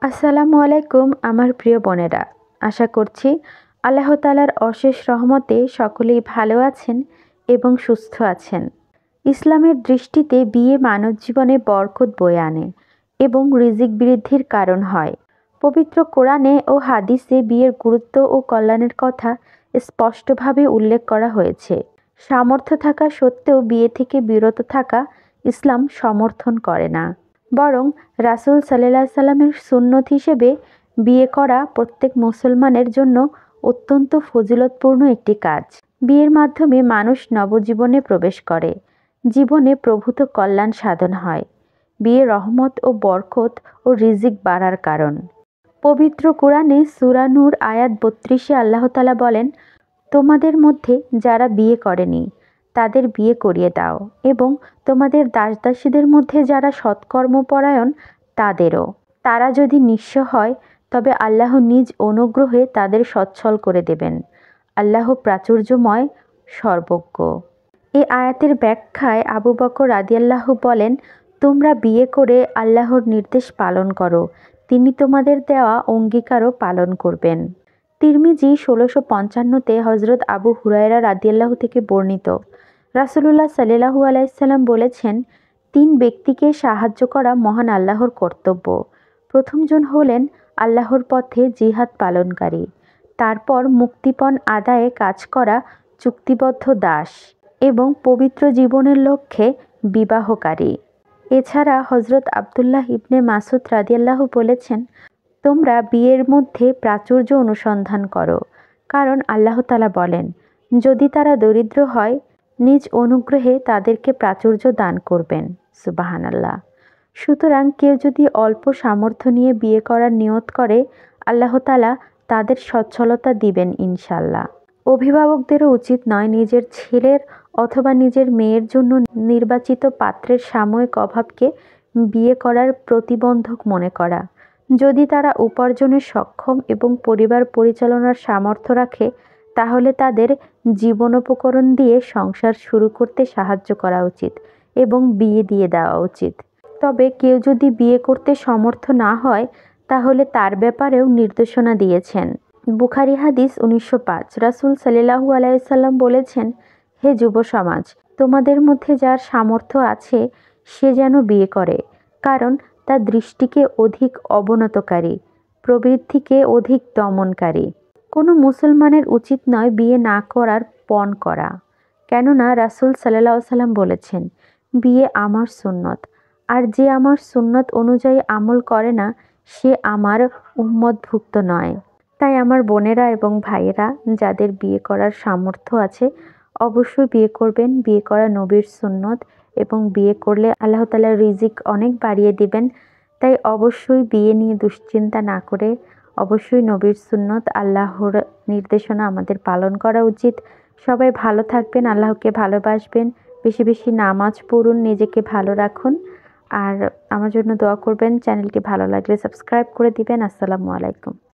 আসসালামু আলাইকুম আমার প্রিয় বোনেরা, আশা করছি আল্লাহ তাআলার অশেষ রহমতে সকলেই ভালো আছেন এবং সুস্থ আছেন। ইসলামের দৃষ্টিতে বিয়ে মানব জীবনে বরকত বয়ে আনে এবং রিজিক বৃদ্ধির কারণ হয়। পবিত্র কোরআনে ও হাদিসে বিয়ের গুরুত্ব ও কল্যাণের কথা স্পষ্টভাবে উল্লেখ করা হয়েছে। সামর্থ্য থাকা সত্ত্বেও বিয়ে থেকে বিরত থাকা ইসলাম সমর্থন করে না, বরং রাসূল সাল্লাল্লাহু আলাইহি সাল্লামের সুন্নত হিসেবে বিয়ে করা প্রত্যেক মুসলমানের জন্য অত্যন্ত ফজিলতপূর্ণ একটি কাজ। বিয়ের মাধ্যমে মানুষ নবজীবনে প্রবেশ করে, জীবনে প্রভূত কল্যাণ সাধন হয়। বিয়ে রহমত ও বরকত ও রিজিক বাড়ার কারণ। পবিত্র কোরআনে সূরা নূর আয়াত ৩২-এ আল্লাহ তাআলা বলেন, তোমাদের মধ্যে যারা বিয়ে করেনি তাদের বিয়ে করিয়ে দাও এবং তোমাদের দাসদাসীদের মধ্যে যারা সৎকর্মপরায়ণ তাদেরও। তারা যদি নিঃস্ব হয় তবে আল্লাহ নিজ অনুগ্রহে তাদের সচ্ছল করে দেবেন। আল্লাহ প্রাচুর্যময়, সর্বজ্ঞ। এই আয়াতের ব্যাখ্যায় আবু বকর রাদিয়াল্লাহু বলেন, তোমরা বিয়ে করে আল্লাহর নির্দেশ পালন করো, তিনি তোমাদের দেওয়া অঙ্গীকারও পালন করবেন। তিরমিজি ১৬৫৫-তে হযরত আবু হুরায়রা রাদিয়াল্লাহু থেকে বর্ণিত, রাসূলুল্লাহ সাল্লাল্লাহু আলাইহি সাল্লাম বলেছেন, ৩ ব্যক্তিকে সাহায্য করা মহান আল্লাহর কর্তব্য। প্রথমজন হলেন আল্লাহর পথে জিহাদ পালনকারী, তারপর মুক্তিপণ আদায়ে কাজ করা চুক্তিবদ্ধ দাস এবং পবিত্র জীবনের লক্ষ্যে বিবাহকারী। এছাড়া হযরত আব্দুল্লাহ ইবনে মাসউদ রাদিয়াল্লাহু বলেছেন, তোমরা বিয়ের মধ্যে প্রাচুর্য অনুসন্ধান করো, কারণ আল্লাহ তাআলা বলেন, যদি তারা দরিদ্র হয় নিজ অনুগ্রহে তাদেরকে প্রাচুর্য দান করবেন। সুবহানাল্লাহ। সুতরাং কেউ যদি অল্প সামর্থ্য নিয়ে বিয়ে করার নিয়ত করে, আল্লাহ তাআলা তাদের সচ্ছলতা দিবেন ইনশাআল্লাহ। অভিভাবকদেরও উচিত নয় নিজের ছেলের অথবা নিজের মেয়ের জন্য নির্বাচিত পাত্রের সাময়িক অভাবকে বিয়ে করার প্রতিবন্ধক মনে করা। যদি তারা উপার্জনে সক্ষম এবং পরিবার পরিচালনার সামর্থ্য রাখে, তাহলে তাদের জীবনোপকরণ দিয়ে সংসার শুরু করতে সাহায্য করা উচিত এবং বিয়ে দিয়ে দেওয়া উচিত। তবে কেউ যদি বিয়ে করতে সমর্থ না হয়, তাহলে তার ব্যাপারেও নির্দেশনা দিয়েছেন। বুখারী হাদিস ১৯০৫। রাসূল সাল্লাল্লাহু আলাইহি সাল্লাম বলেছেন, হে যুব সমাজ, তোমাদের মধ্যে যার সামর্থ্য আছে সে যেন বিয়ে করে, কারণ তা দৃষ্টিকে অধিক অবনতকারী, প্রবৃত্তিকে অধিক দমনকারী। কোনো মুসলমানের উচিত নয় বিয়ে না করার পণ করা, কেননা রাসূল সাল্লাল্লাহু আলাইহি সাল্লাম বলেছেন, বিয়ে আমার সুন্নত, আর যে আমার সুন্নত অনুযায়ী আমল করে না সে আমার উম্মতভুক্ত নয়। তাই আমার বোনেরা এবং ভাইয়েরা যাদের বিয়ে করার সামর্থ্য আছে অবশ্যই বিয়ে করবেন। বিয়ে করা নবীর সুন্নত এবং বিয়ে করলে আল্লাহ তাআলা রিজিক অনেক বাড়িয়ে দিবেন। তাই অবশ্যই বিয়ে নিয়ে দুশ্চিন্তা না করে অবশ্যই নবীর সুন্নত, আল্লাহর নির্দেশনা আমাদের পালন করা উচিত। সবাই ভালো থাকবেন, আল্লাহকে ভালোবাসবেন, বেশি বেশি নামাজ পড়ুন, নিজেকে ভালো রাখুন, আর আমার জন্য দোয়া করবেন। চ্যানেলটি ভালো লাগলে সাবস্ক্রাইব করে দিবেন। আসসালামু আলাইকুম।